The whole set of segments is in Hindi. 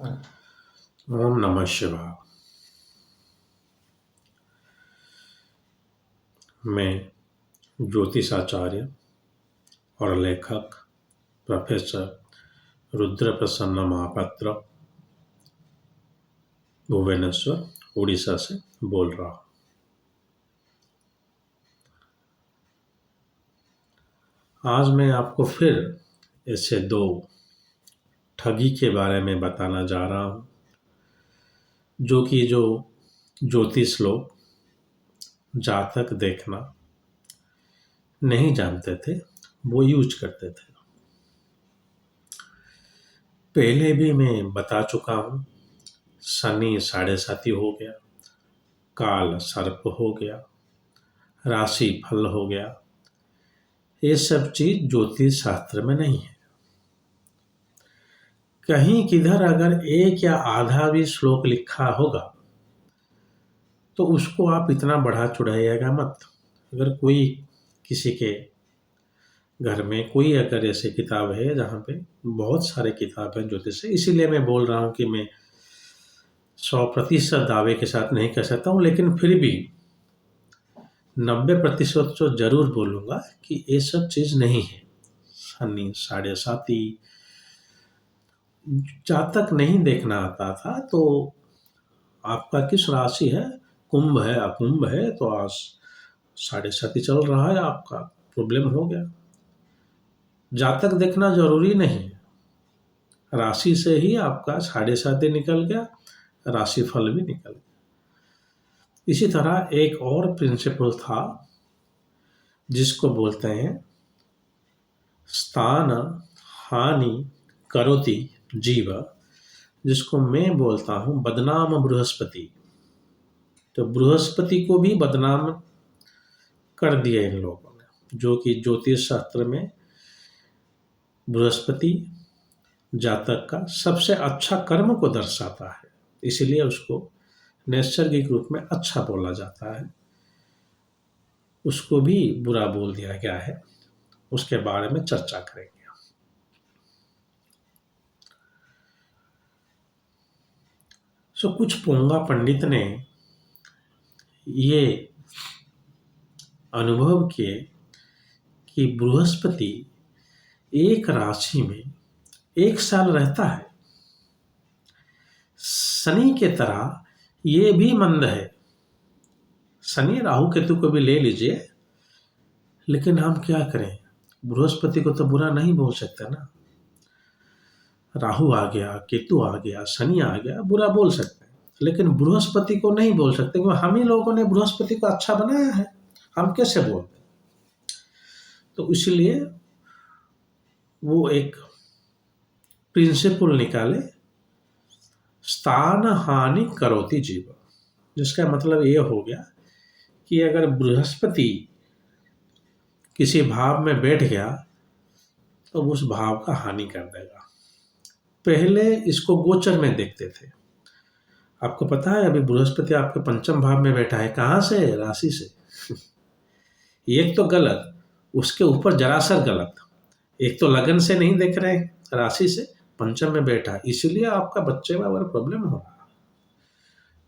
ओम नमः शिवाय। मैं ज्योतिषाचार्य और लेखक प्रोफेसर रुद्र प्रसन्न महापात्र भुवनेश्वर उड़ीसा से बोल रहा हूँ। आज मैं आपको फिर ऐसे दो ठगी के बारे में बताना जा रहा हूँ जो ज्योतिष लोग जातक देखना नहीं जानते थे, वो यूज करते थे। पहले भी मैं बता चुका हूँ, शनि साढ़े साती हो गया, काल सर्प हो गया, राशि फल हो गया। ये सब चीज ज्योतिष शास्त्र में नहीं है। कहीं किधर अगर एक या आधा भी श्लोक लिखा होगा तो उसको आप इतना बढ़ा चढ़ाइएगा मत। अगर कोई किसी के घर में कोई अगर ऐसी किताब है जहाँ पे बहुत सारे किताब हैं ज्योतिष से, इसीलिए मैं बोल रहा हूँ कि मैं 100% दावे के साथ नहीं कह सकता हूँ, लेकिन फिर भी 90% तो जरूर बोलूँगा कि ये सब चीज़ नहीं है। शनि साढ़े साती जातक नहीं देखना आता था तो आपका किस राशि है, कुंभ है अकुंभ है, तो आज साढ़े साती चल रहा है, आपका प्रॉब्लम हो गया। जातक देखना जरूरी नहीं है, राशि से ही आपका साढ़े साती निकल गया, राशि फल भी निकल गया। इसी तरह एक और प्रिंसिपल था जिसको बोलते हैं स्थान हानि करोति जीव, जिसको मैं बोलता हूं बदनाम बृहस्पति। तो बृहस्पति को भी बदनाम कर दिया इन लोगों ने, जो कि ज्योतिष शास्त्र में बृहस्पति जातक का सबसे अच्छा कर्म को दर्शाता है, इसलिए उसको नैसर्गिक रूप में अच्छा बोला जाता है। उसको भी बुरा बोल दिया गया है, उसके बारे में चर्चा करेंगे। कुछ पोंगा पंडित ने ये अनुभव किए कि बृहस्पति एक राशि में एक साल रहता है, शनि के तरह ये भी मंद है। शनि राहु केतु को भी ले लीजिए, लेकिन हम क्या करें, बृहस्पति को तो बुरा नहीं बोल सकते ना। राहु आ गया, केतु आ गया, शनि आ गया, बुरा बोल सकते हैं, लेकिन बृहस्पति को नहीं बोल सकते, क्योंकि हम ही लोगों ने बृहस्पति को अच्छा बनाया है, हम कैसे बोलते। तो इसलिए वो एक प्रिंसिपल निकाले, स्थान हानि करोति जीव, जिसका मतलब ये हो गया कि अगर बृहस्पति किसी भाव में बैठ गया तो उस भाव का हानि कर देगा। पहले इसको गोचर में देखते थे। आपको पता है अभी बृहस्पति आपके पंचम भाव में बैठा है, कहाँ से, राशि से। एक तो गलत, उसके ऊपर जरासर गलत। एक तो लगन से नहीं देख रहे, राशि से पंचम में बैठा, इसीलिए आपका बच्चे में अगर प्रॉब्लम हो रहा।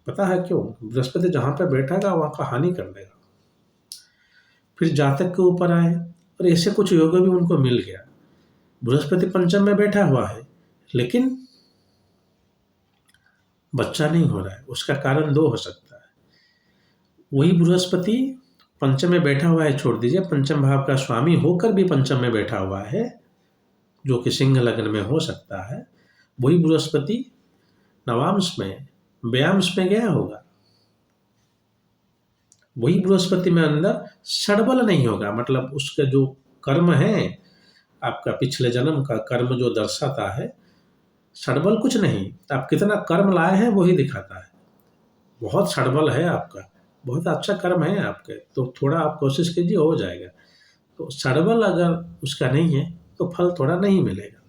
पता है क्यों? बृहस्पति जहां पर बैठा वहां का हानि कर देगा। फिर जातक के ऊपर आए, और ऐसे कुछ योग भी उनको मिल गया। बृहस्पति पंचम में बैठा हुआ है लेकिन बच्चा नहीं हो रहा है, उसका कारण दो हो सकता है। वही बृहस्पति पंचम में बैठा हुआ है, छोड़ दीजिए, पंचम भाव का स्वामी होकर भी पंचम में बैठा हुआ है, जो कि सिंह लग्न में हो सकता है। वही बृहस्पति नवांश में व्यायांश में गया होगा, वही बृहस्पति में अंदर षडबल नहीं होगा, मतलब उसके जो कर्म है, आपका पिछले जन्म का कर्म जो दर्शाता है, षडबल कुछ नहीं, आप कितना कर्म लाए हैं वही दिखाता है। बहुत षडबल है आपका, बहुत अच्छा कर्म है आपके, तो थोड़ा आप कोशिश कीजिए, हो जाएगा। तो षडबल अगर उसका नहीं है तो फल थोड़ा नहीं मिलेगा।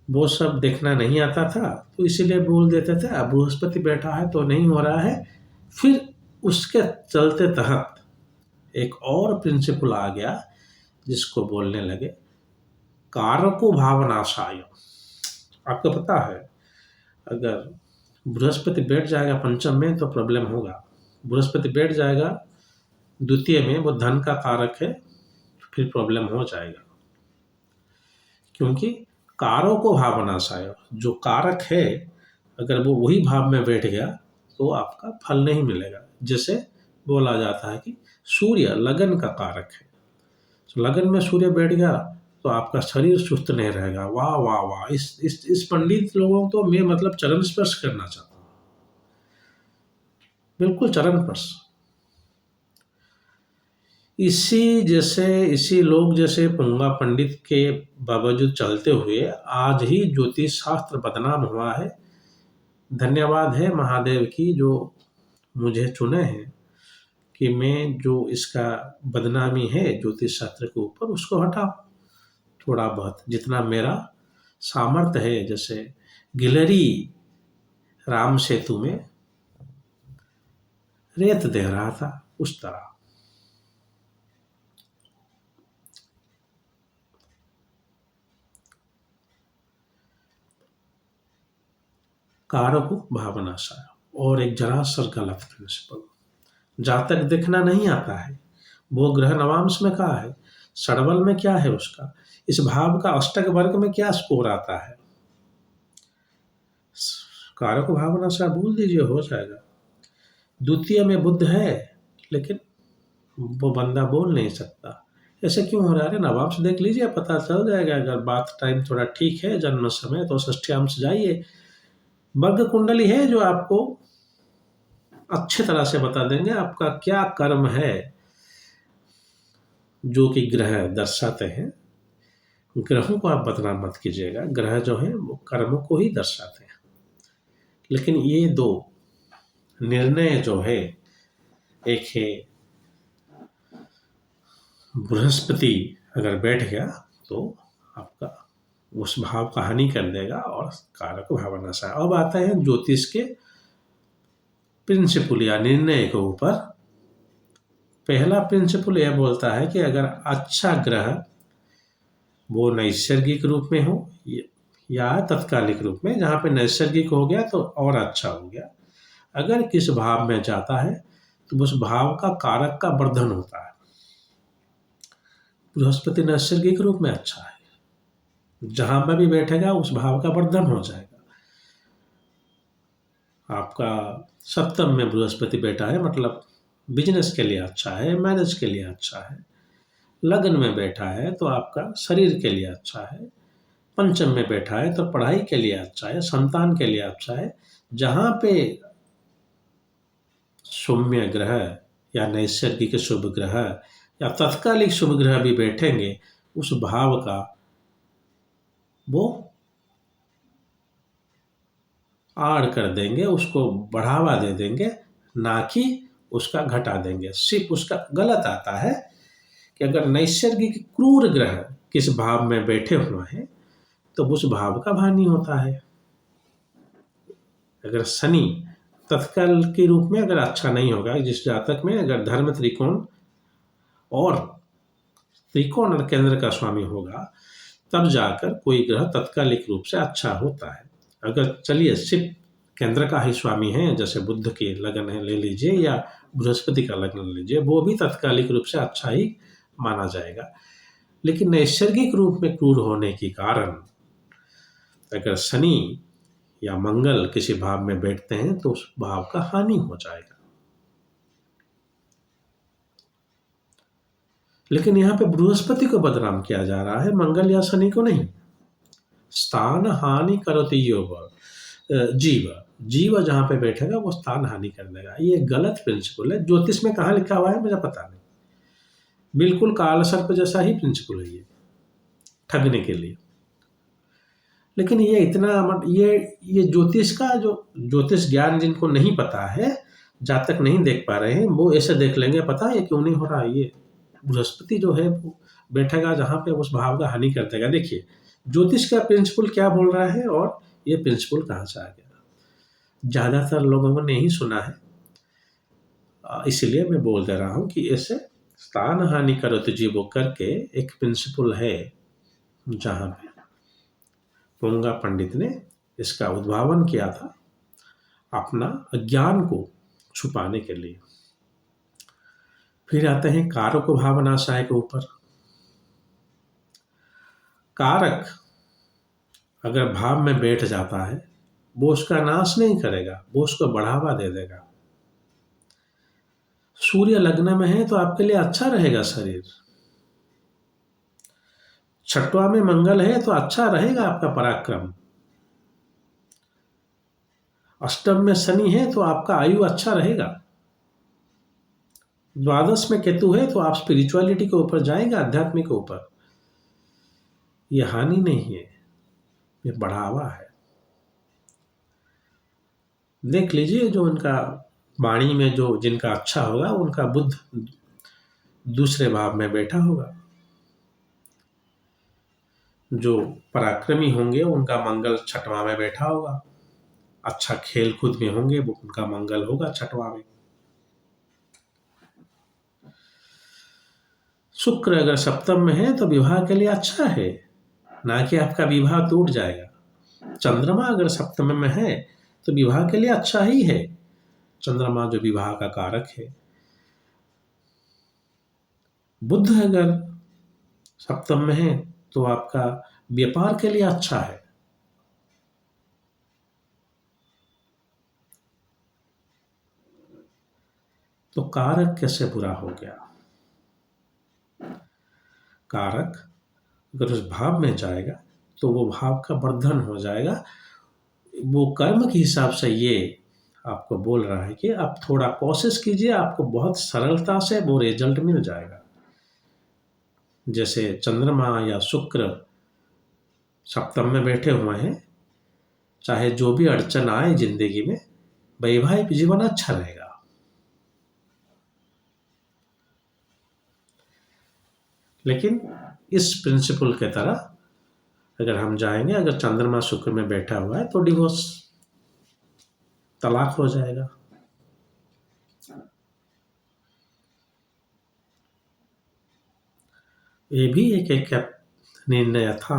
वो सब देखना नहीं आता था, तो इसीलिए बोल देते थे अब बृहस्पति बैठा है तो नहीं हो रहा है। फिर उसके चलते तहत एक और प्रिंसिपल आ गया, जिसको बोलने लगे कारको भावनाशाय। आपको पता है अगर बृहस्पति बैठ जाएगा पंचम में तो प्रॉब्लम होगा। बृहस्पति बैठ जाएगा द्वितीय में, वो धन का कारक है, फिर प्रॉब्लम हो जाएगा। क्योंकि कारों को भाव बनासाय, जो कारक है अगर वो वही भाव में बैठ गया तो आपका फल नहीं मिलेगा। जैसे बोला जाता है कि सूर्य लगन का कारक है, तो लगन में सूर्य बैठ गया तो आपका शरीर सुस्त नहीं रहेगा। वाह वाह वाह, इस पंडित लोगों को मैं मतलब चरण स्पर्श करना चाहता हूँ, बिल्कुल चरण स्पर्श। इसी लोग जैसे पुंगा पंडित के बावजूद चलते हुए आज ही ज्योतिष शास्त्र बदनाम हुआ है। धन्यवाद है महादेव की जो मुझे चुने हैं कि मैं जो इसका बदनामी है ज्योतिष शास्त्र के ऊपर उसको हटाऊं। थोड़ा बहुत जितना मेरा सामर्थ्य है, जैसे गिलहरी राम सेतु में रेत दे रहा था उस तरह। कारक भावनाशय और एक जरा सर गलत प्रिंसिपल। जातक देखना नहीं आता है, वो ग्रह नवांश में कहा है, षडबल में क्या है उसका, इस भाव का अष्टक वर्ग में क्या स्कोर आता है। कारक भावनाशय भूल दीजिए, हो जाएगा। द्वितीय में बुध है लेकिन वो बंदा बोल नहीं सकता, ऐसे क्यों हो रहा है। नवांश देख लीजिए, पता चल जाएगा। अगर बात टाइम थोड़ा ठीक है जन्म समय तो षष्ठ्यांश जाइए। वर्ग कुंडली है जो आपको अच्छे तरह से बता देंगे आपका क्या कर्म है, जो कि ग्रह दर्शाते हैं। ग्रहों को आप बदनाम मत कीजिएगा, ग्रह जो है वो कर्मों को ही दर्शाते हैं। लेकिन ये दो निर्णय जो है, एक है बृहस्पति अगर बैठ गया तो आपका उस भाव का हानि कर देगा और कारक भावना सा। अब आता है ज्योतिष के प्रिंसिपल या निर्णय के ऊपर। पहला प्रिंसिपल यह बोलता है कि अगर अच्छा ग्रह वो नैसर्गिक रूप में हो या तत्कालिक रूप में, जहाँ पे नैसर्गिक हो गया तो और अच्छा हो गया, अगर किस भाव में जाता है तो उस भाव का कारक का वर्धन होता है। बृहस्पति नैसर्गिक रूप में अच्छा है, जहां पर भी बैठेगा उस भाव का वर्धन हो जाएगा। आपका सप्तम में बृहस्पति बैठा है मतलब बिजनेस के लिए अच्छा है, मैरिज के लिए अच्छा है। लगन में बैठा है तो आपका शरीर के लिए अच्छा है। पंचम में बैठा है तो पढ़ाई के लिए अच्छा है, संतान के लिए अच्छा है। जहां पे सौम्य ग्रह या नैसर्गिक शुभ ग्रह या तत्कालिक शुभ ग्रह भी बैठेंगे, उस भाव का वो आड़ कर देंगे, उसको बढ़ावा दे देंगे, ना कि उसका घटा देंगे। सिर्फ उसका गलत आता है कि अगर नैसर्गिक क्रूर ग्रह किस भाव में बैठे हुए हैं तो उस भाव का हानि होता है। अगर शनि तत्काल के रूप में अगर अच्छा नहीं होगा, जिस जातक में अगर धर्म त्रिकोण और केंद्र का स्वामी होगा, तब जाकर कोई ग्रह तत्कालिक रूप से अच्छा होता है। अगर चलिए सिर्फ केंद्र का ही स्वामी है, जैसे बुध के लगन है ले लीजिए या बृहस्पति का लगन ले लीजिए, वो भी तत्कालिक रूप से अच्छा ही माना जाएगा। लेकिन नैसर्गिक रूप में क्रूर होने के कारण अगर शनि या मंगल किसी भाव में बैठते हैं तो उस भाव का हानि हो जाएगा। लेकिन यहाँ पे बृहस्पति को बदनाम किया जा रहा है, मंगल या शनि को नहीं। स्थान हानि करोति योग, जीव जहाँ पे बैठेगा वो स्थान हानि कर देगा। ये गलत प्रिंसिपल है। ज्योतिष में कहाँ लिखा हुआ है मुझे पता नहीं, बिल्कुल काल सर्प जैसा ही प्रिंसिपल है ये, ठगने के लिए। लेकिन ये इतना ये ज्योतिष का जो ज्योतिष ज्ञान जिनको नहीं पता है, जातक नहीं देख पा रहे हैं, वो ऐसे देख लेंगे पता है क्यों नहीं हो रहा। ये बृहस्पति जो है वो बैठेगा जहाँ पे उस भाव का हानि कर देगा। देखिए ज्योतिष का प्रिंसिपल क्या बोल रहा है और ये प्रिंसिपल कहाँ से आ गया, ज़्यादातर लोगों को नहीं सुना है, इसलिए मैं बोल दे रहा हूँ कि ऐसे स्थान हानि करोति जीवो करके एक प्रिंसिपल है, जहाँ पे पुंगा पंडित ने इसका उद्भावन किया था अपना अज्ञान को छुपाने के लिए। फिर आते हैं कारक भावनाशय के ऊपर। कारक अगर भाव में बैठ जाता है वो उसका नाश नहीं करेगा, वो उसको बढ़ावा दे देगा। सूर्य लग्न में है तो आपके लिए अच्छा रहेगा शरीर। छठवा में मंगल है तो अच्छा रहेगा आपका पराक्रम। अष्टम में शनि है तो आपका आयु अच्छा रहेगा। द्वादश में केतु है तो आप स्पिरिचुअलिटी के ऊपर जाएंगे, अध्यात्म के ऊपर। ये हानि नहीं है, ये बढ़ावा है। देख लीजिए जो उनका वाणी में जो जिनका अच्छा होगा उनका बुद्ध दूसरे भाव में बैठा होगा। जो पराक्रमी होंगे उनका मंगल छठवां में बैठा होगा। अच्छा खेल कूद में होंगे वो उनका मंगल होगा छठवां में। शुक्र अगर सप्तम में है तो विवाह के लिए अच्छा है, ना कि आपका विवाह टूट जाएगा। चंद्रमा अगर सप्तम में है तो विवाह के लिए अच्छा ही है, चंद्रमा जो विवाह का कारक है। बुध अगर सप्तम में है तो आपका व्यापार के लिए अच्छा है। तो कारक कैसे बुरा हो गया? कारक अगर उस भाव में जाएगा तो वो भाव का वर्धन हो जाएगा। वो कर्म के हिसाब से ये आपको बोल रहा है कि आप थोड़ा कोशिश कीजिए, आपको बहुत सरलता से वो रिजल्ट मिल जाएगा। जैसे चंद्रमा या शुक्र सप्तम में बैठे हुए हैं, चाहे जो भी अड़चन आए जिंदगी में, वैवाहिक जीवन अच्छा रहेगा। लेकिन इस प्रिंसिपल के तरह अगर हम जाएंगे, अगर चंद्रमा शुक्र में बैठा हुआ है तो डिवोर्स, तलाक हो जाएगा। ये भी एक निर्णय था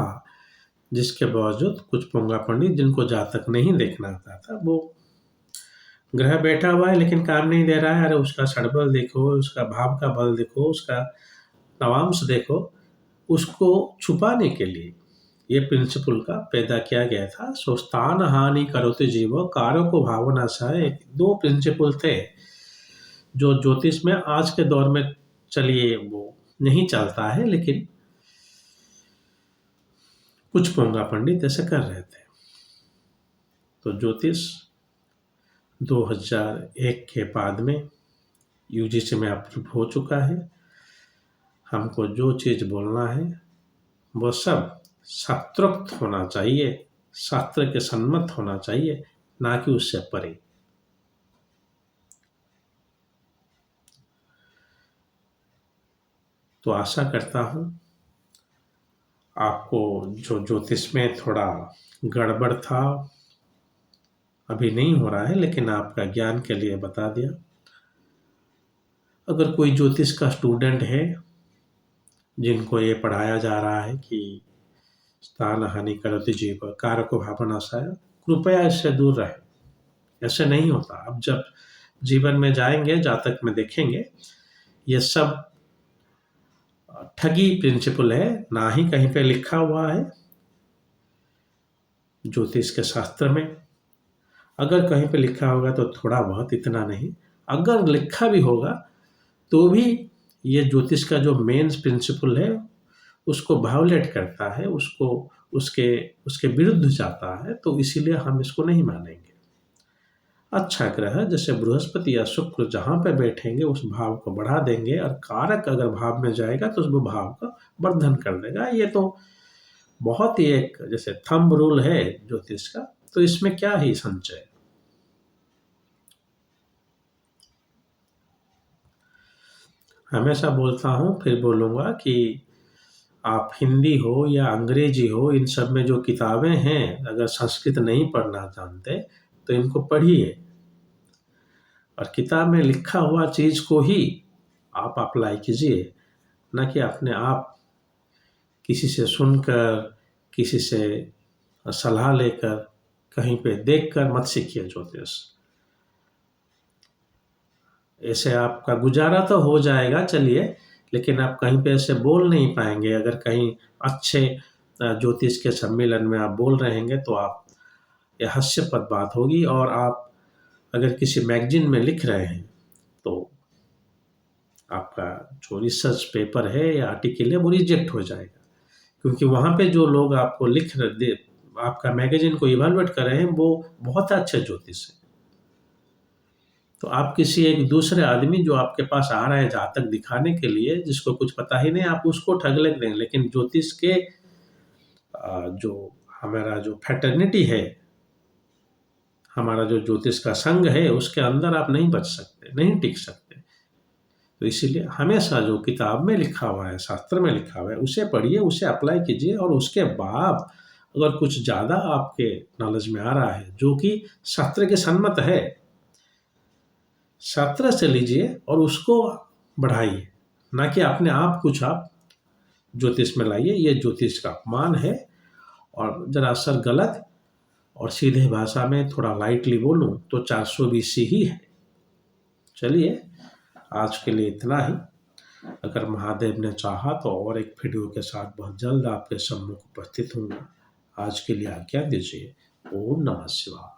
जिसके बावजूद कुछ पोंगा पंडित जिनको जातक नहीं देखना आता था, वो ग्रह बैठा हुआ है लेकिन काम नहीं दे रहा है, अरे उसका षडबल देखो, उसका भाव का बल देखो, उसका नवांश देखो, उसको छुपाने के लिए ये प्रिंसिपल का पैदा किया गया था। स्वस्थान हानि करोति जीवो कारको भावनाशय। दो प्रिंसिपल थे जो ज्योतिष में आज के दौर में चलिए वो नहीं चलता है, लेकिन कुछ पोंगा पंडित ऐसे कर रहे थे। तो ज्योतिष 2001 के बाद में यूजीसी में अप्रूव हो चुका है। हमको जो चीज़ बोलना है वो सब शास्त्रोक्त होना चाहिए, शास्त्र के सम्मत होना चाहिए, ना कि उससे परे। तो आशा करता हूँ आपको जो ज्योतिष में थोड़ा गड़बड़ था, अभी नहीं हो रहा है, लेकिन आपका ज्ञान के लिए बता दिया। अगर कोई ज्योतिष का स्टूडेंट है जिनको ये पढ़ाया जा रहा है कि स्थान हानि करति जीव कारको भावनाशय, कृपया इससे दूर रहे। ऐसे नहीं होता। अब जब जीवन में जाएंगे, जातक में देखेंगे, ये सब ठगी प्रिंसिपल है, ना ही कहीं पे लिखा हुआ है ज्योतिष के शास्त्र में। अगर कहीं पे लिखा होगा तो थोड़ा बहुत, इतना नहीं। अगर लिखा भी होगा तो भी ये ज्योतिष का जो मेन प्रिंसिपल है उसको वायोलेट करता है, उसको उसके उसके विरुद्ध जाता है, तो इसीलिए हम इसको नहीं मानेंगे। अच्छा ग्रह जैसे बृहस्पति या शुक्र जहाँ पे बैठेंगे उस भाव को बढ़ा देंगे, और कारक अगर भाव में जाएगा तो उस भाव का वर्धन कर देगा। ये तो बहुत ही एक जैसे थंब रूल है ज्योतिष का, तो इसमें क्या ही संचय। हमेशा बोलता हूँ, फिर बोलूँगा कि आप हिंदी हो या अंग्रेजी हो, इन सब में जो किताबें हैं, अगर संस्कृत नहीं पढ़ना जानते तो इनको पढ़िए, और किताब में लिखा हुआ चीज़ को ही आप अप्लाई कीजिए, ना कि अपने आप किसी से सुनकर, किसी से सलाह लेकर कहीं पे देखकर मत सीखिए ज्योतिष। ऐसे आपका गुजारा तो हो जाएगा चलिए, लेकिन आप कहीं पे ऐसे बोल नहीं पाएंगे। अगर कहीं अच्छे ज्योतिष के सम्मेलन में आप बोल रहेंगे तो आप, ये हास्यपद बात होगी। और आप अगर किसी मैगजीन में लिख रहे हैं तो आपका जो रिसर्च पेपर है या आर्टिकल है वो रिजेक्ट हो जाएगा, क्योंकि वहाँ पे जो लोग आपको आपका मैगजीन को इवैल्यूएट कर रहे हैं वो बहुत अच्छे ज्योतिष है। तो आप किसी एक दूसरे आदमी जो आपके पास आ रहा है जातक दिखाने के लिए, जिसको कुछ पता ही नहीं, आप उसको ठग लेते हैं। लेकिन ज्योतिष के जो हमारा जो फ्रेटर्निटी है, हमारा जो ज्योतिष का संघ है, उसके अंदर आप नहीं बच सकते, नहीं टिक सकते। तो इसीलिए हमेशा जो किताब में लिखा हुआ है, शास्त्र में लिखा हुआ है, उसे पढ़िए, उसे अप्लाई कीजिए। और उसके बाद अगर कुछ ज़्यादा आपके नॉलेज में आ रहा है जो कि शास्त्र के सम्मत है, शास्त्र से लीजिए और उसको बढ़ाइए, ना कि अपने आप कुछ आप ज्योतिष में लाइए। ये ज्योतिष का अपमान है। और जरा असर गलत और सीधे भाषा में थोड़ा लाइटली बोलूं तो 420 ही है। चलिए, आज के लिए इतना ही। अगर महादेव ने चाहा तो और एक वीडियो के साथ बहुत जल्द आपके सम्मुख उपस्थित होऊंगा। आज के लिए आज्ञा दीजिए। ओम नमः शिवाय।